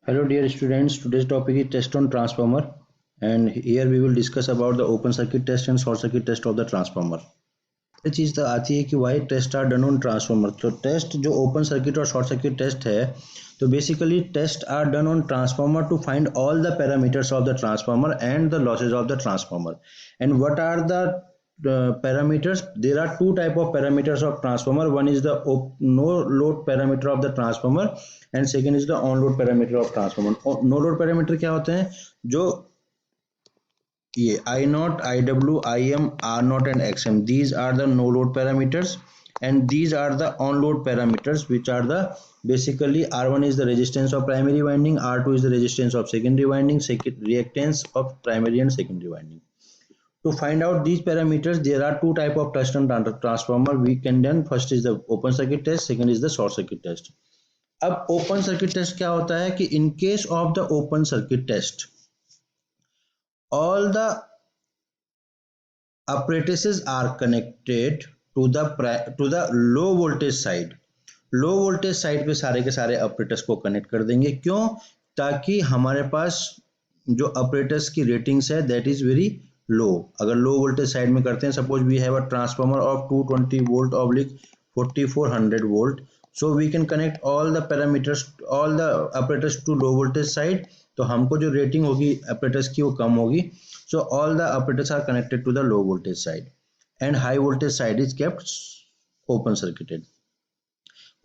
Hello dear students, today's topic is test on transformer and here we will discuss about the open circuit test and short circuit test of the transformer. ये चीज़ तो आती है कि why tests are done on transformer. तो test जो open circuit और short circuit test है, तो basically tests are done on transformer to find all the parameters of the transformer and the losses of the transformer. And what are the parameters? There are two type of parameters of transformer. One is the no load parameter of the transformer and second is the on load parameter of transformer. No load parameter क्या होते हैं? जो ये I naught, IW, IM, R naught and XM, these are the no load parameters, and these are the on load parameters, which are the basically R1 is the resistance of primary winding, R2 is the resistance of secondary winding, second reactance of primary and secondary winding. To find out these parameters, there are two type of test on transformer we can done. First is the open circuit test, second is the short circuit test. अब open circuit test क्या होता है कि in case of the open circuit test, all the apparatuses are connected to the low voltage side. Low voltage side पे सारे के सारे operators को कनेक्ट कर देंगे। क्यों? ताकि हमारे पास जो ऑपरेटर्स की रेटिंग्स है दैट इज वेरी लो। अगर लो वोल्टेज साइड में करते हैं, suppose we have a transformer of 220 volt oblique 4400 volt, so we can connect all the parameters all the operators to low voltage side. तो हमको जो rating होगी operators की वो कम होगी। So all the operators are connected to the low voltage side and high voltage side is kept open circuited.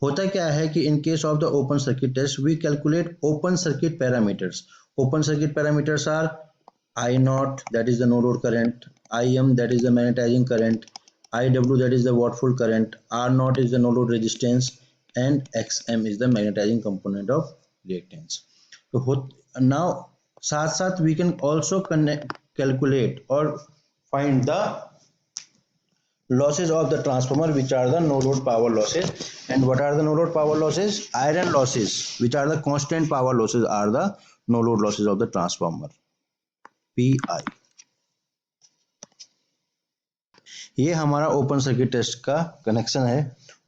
होता क्या है कि in case of the open circuit test we calculate open circuit parameters. Open circuit parameters are I naught, that is the no load current, IM, that is the magnetizing current, IW, that is the watt-full current, R naught is the no load resistance, and XM is the magnetizing component of reactance. So now साथ साथ we can also calculate or find the losses of the transformer, which are the no load power losses. And what are the no load power losses? Iron losses, which are the constant power losses, are the no load losses of the transformer, PI. ये हमारा open circuit test का connection है।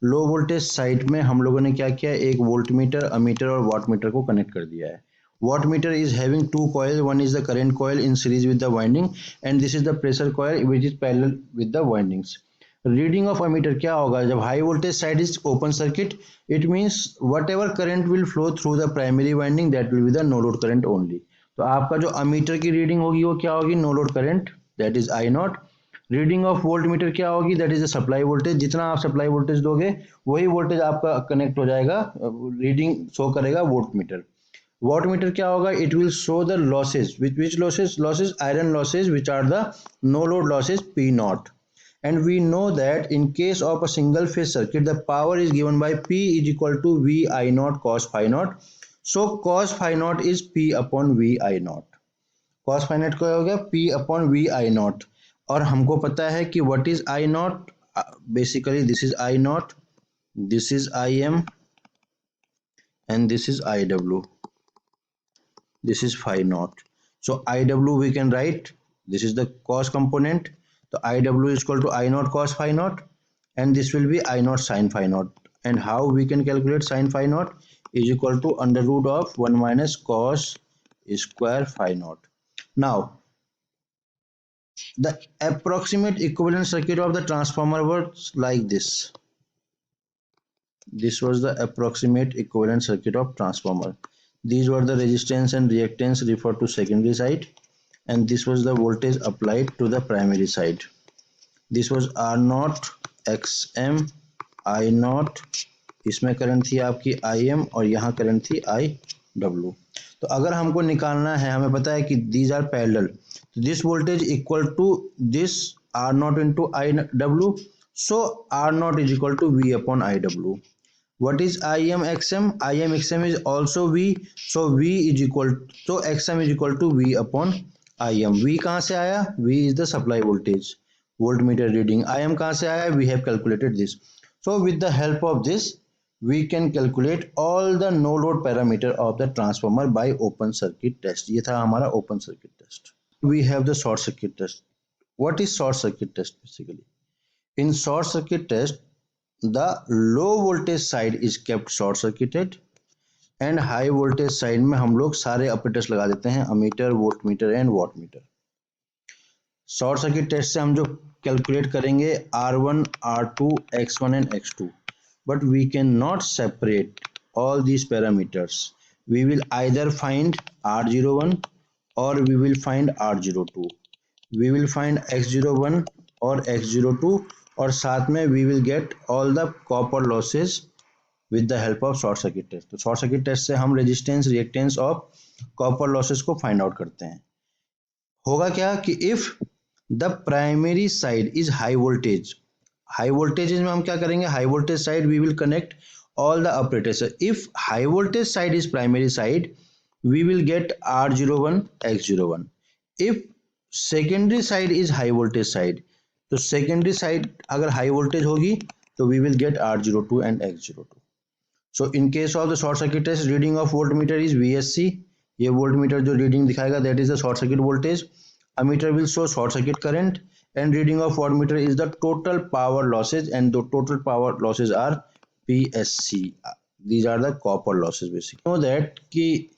लो voltage side में हम लोगों ने क्या किया, एक वोल्ट मीटर, अमीटर और वाट मीटर को कनेक्ट कर दिया है। Wattmeter is having two coil, one is the current coil in series with the winding and this is the pressure coil which is parallel with the windings. Reading of ammeter क्या होगा, जब high voltage side is open circuit, it means whatever current will flow through the primary winding that will be the no load current only. तो आपका जो ammeter की reading होगी वो क्या होगी, no load current, that is I naught. Reading of voltmeter क्या होगी, that is the supply voltage. जितना आप सप्लाई वोल्टेज दोगे वही वोल्टेज आपका कनेक्ट हो जाएगा, रीडिंग शो करेगा वोल्ट मीटर। वॉट मीटर क्या होगा, it will show the losses, which losses iron losses, which are the no load losses P naught. And we know that in case of a single phase circuit, the power is given by P is equal to V I naught cos phi naught. So cos phi naught is P upon V I naught. Cos phi naught क्या हो गया, P upon V I naught। और हमको पता है कि what is I naught, basically this is I naught, this is IM and this is IW, this is phi naught. So IW we can write, this is the cos component, so IW is equal to I naught cos phi naught and this will be I naught sin phi naught. And how we can calculate sin phi naught is equal to under root of 1 minus cos square phi naught. Now the approximate equivalent circuit of the transformer was like this. This was the approximate equivalent circuit of transformer. These were the resistance and reactance referred to secondary side, and this was the voltage applied to the primary side. This was R naught, XM, I naught, इसमें current थी आपकी IM और यहाँ current थी IW। तो अगर हमको निकालना है, हमें पता है कि these are parallel, तो this voltage equal to this R naught into IW, so R naught is equal to V upon IW. What is IM/XM? IM/XM is also V, so V is equal, so XM is equal to V upon IM. V कहाँ से आया? V is the supply voltage, voltmeter reading. IM कहाँ से आया? We have calculated this. So with the help of this, we can calculate all the no load parameter of the transformer by open circuit test. ये था हमारा open circuit test. We have the short circuit test. What is short circuit test basically? In short circuit test, the low voltage side is kept short circuited and high voltage side में हम लोग सारे operators लगा देते हैं, ammeter, voltmeter and wattmeter. Short circuit test से हम जो कैलकुलेट करेंगे R1, R2, X1 and X2, but we cannot separate all these parameters. We will either find R01 or we will find R02. We will find X01 or X02 और साथ में we will get all the copper losses with the help of short circuit test. तो short circuit test से हम resistance, reactance और copper losses को find out करते हैं। होगा क्या कि if the primary side is high voltage, high voltage में हम क्या करेंगे, high voltage side we will connect all the operators. If high voltage side is primary side, we will get R01, X01. If secondary side is high voltage side, तो secondary side अगर high voltage होगी तो we will get R02 and X02. So in case of the short circuit test, reading of voltmeter is VSC. ये voltmeter जो reading दिखाएगा that is the short circuit voltage. Ammeter will show short circuit current and reading of wattmeter is the total power losses, and the total power losses are PSC. These are the copper losses basically. Know that कि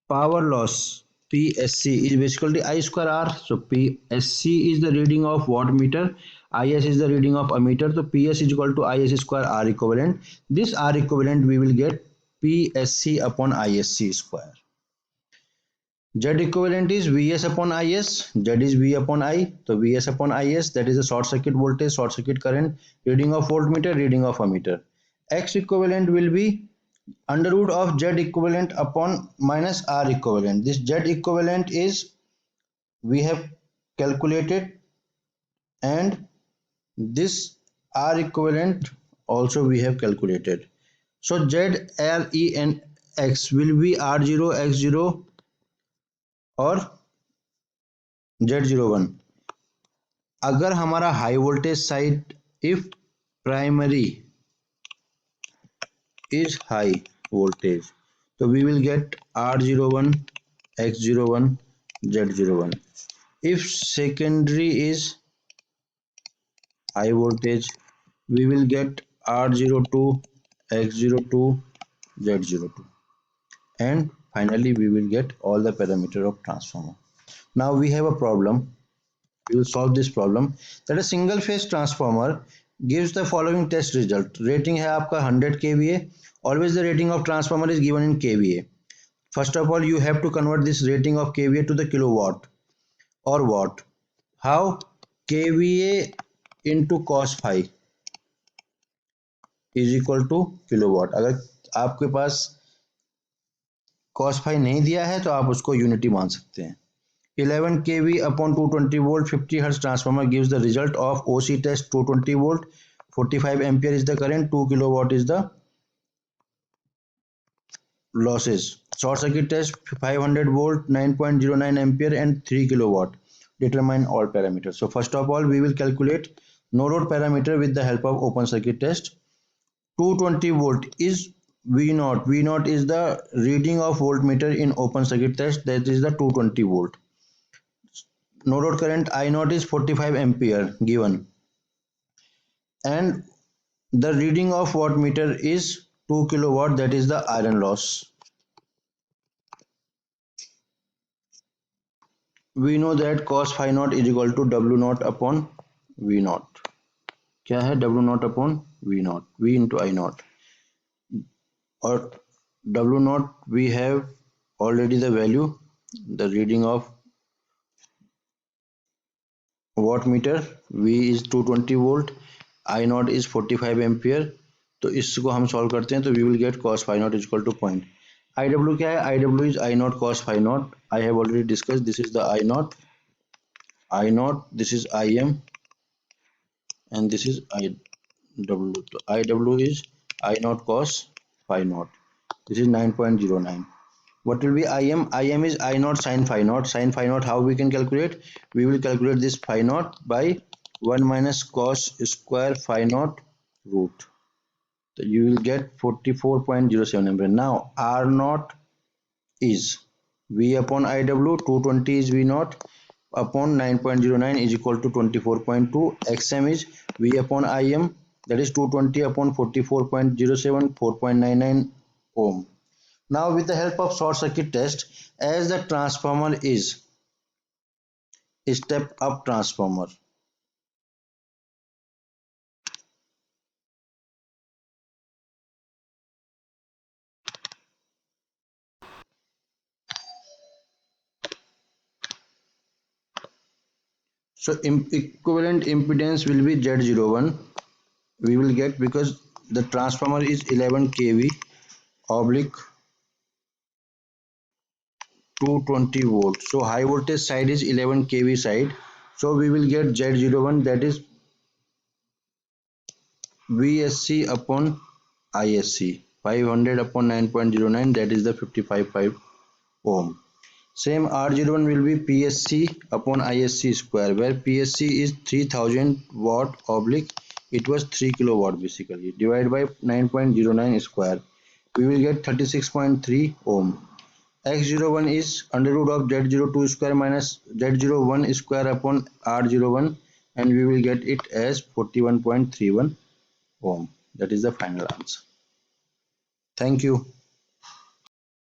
power loss PSC is basically I square R. So PSC is the reading of wattmeter, IS is the reading of ammeter. So PS is equal to IS square R equivalent. This R equivalent we will get PSC upon ISC square. Z equivalent is Vs upon Is. Z is V upon I. So Vs upon Is, that is the short circuit voltage, short circuit current, reading of voltmeter, reading of ammeter. X equivalent will be under root of Z equivalent upon minus R equivalent. This Z equivalent is we have calculated, and this R equivalent also we have calculated. So Z, R, E and X will be R0, X0 और Z01. अगर हमारा high voltage side if primary is high voltage तो we will get R01, X01, Z01. If secondary is high voltage, we will get R02, X02, Z02, and finally we will get all the parameter of transformer. Now we have a problem. We will solve this problem that a single phase transformer gives the following test result. Rating है आपका 100 kVA. Always the rating of transformer is given in kVA. First of all, you have to convert this rating of kVA to the kilowatt or watt. How? kVA into cos phi is equal to kilowatt. अगर आपके पास cos phi नहीं दिया है तो आप उसको unity मान सकते हैं. 11 kV upon 220 volt 50 hertz transformer gives the result of OC test 220 volt, 45 ampere is the current, 2 kilowatt is the losses. Short circuit test 500 volt, 9.09 ampere and 3 kilowatt. Determine all parameters. So first of all we will calculate no load parameter with the help of open circuit test. 220 volt is V0. V0 is the reading of voltmeter in open circuit test, that is the 220 volt. No load current I0 is 45 ampere given, and the reading of wattmeter is 2 kilowatt, that is the iron loss. We know that cos phi naught is equal to W naught upon V naught. क्या है W naught upon V naught, V into I naught, और W naught we have already the value, the reading of wattmeter. V is 220 volt, I naught is 45 ampere. तो इसको हम solve करते हैं तो we will get cos phi naught is equal to point. IW क्या है? IW is I naught cos phi naught. I have already discussed. This is the I naught. This is IM, and this is IW. So IW is I naught cos phi naught. This is 9.09. What will be IM? IM is I naught sin phi naught. Sin phi naught, how we can calculate? We will calculate this phi naught by 1 minus cos square phi naught root. So you will get 44.07 ampere. Now R naught is V upon IW, 220 is V naught upon 9.09 is equal to 24.2. XM is V upon IM, that is 220 upon 44.07, 4.99 ohm. Now with the help of short circuit test, as the transformer is step up transformer, so equivalent impedance will be Z01 we will get, because the transformer is 11 kV oblique 220 volts. So high voltage side is 11 kV side. So we will get Z01, that is VSC upon ISC 500 upon 9.09, that is the 55.5 ohm. Same R01 will be PSC upon ISC square, where PSC is 3000 watt oblique, it was 3 kilowatt basically, divided by 9.09 square. We will get 36.3 ohm. X01 is under root of Z02 square minus Z01 square upon R01, and we will get it as 41.31 ohm. That is the final answer. Thank you.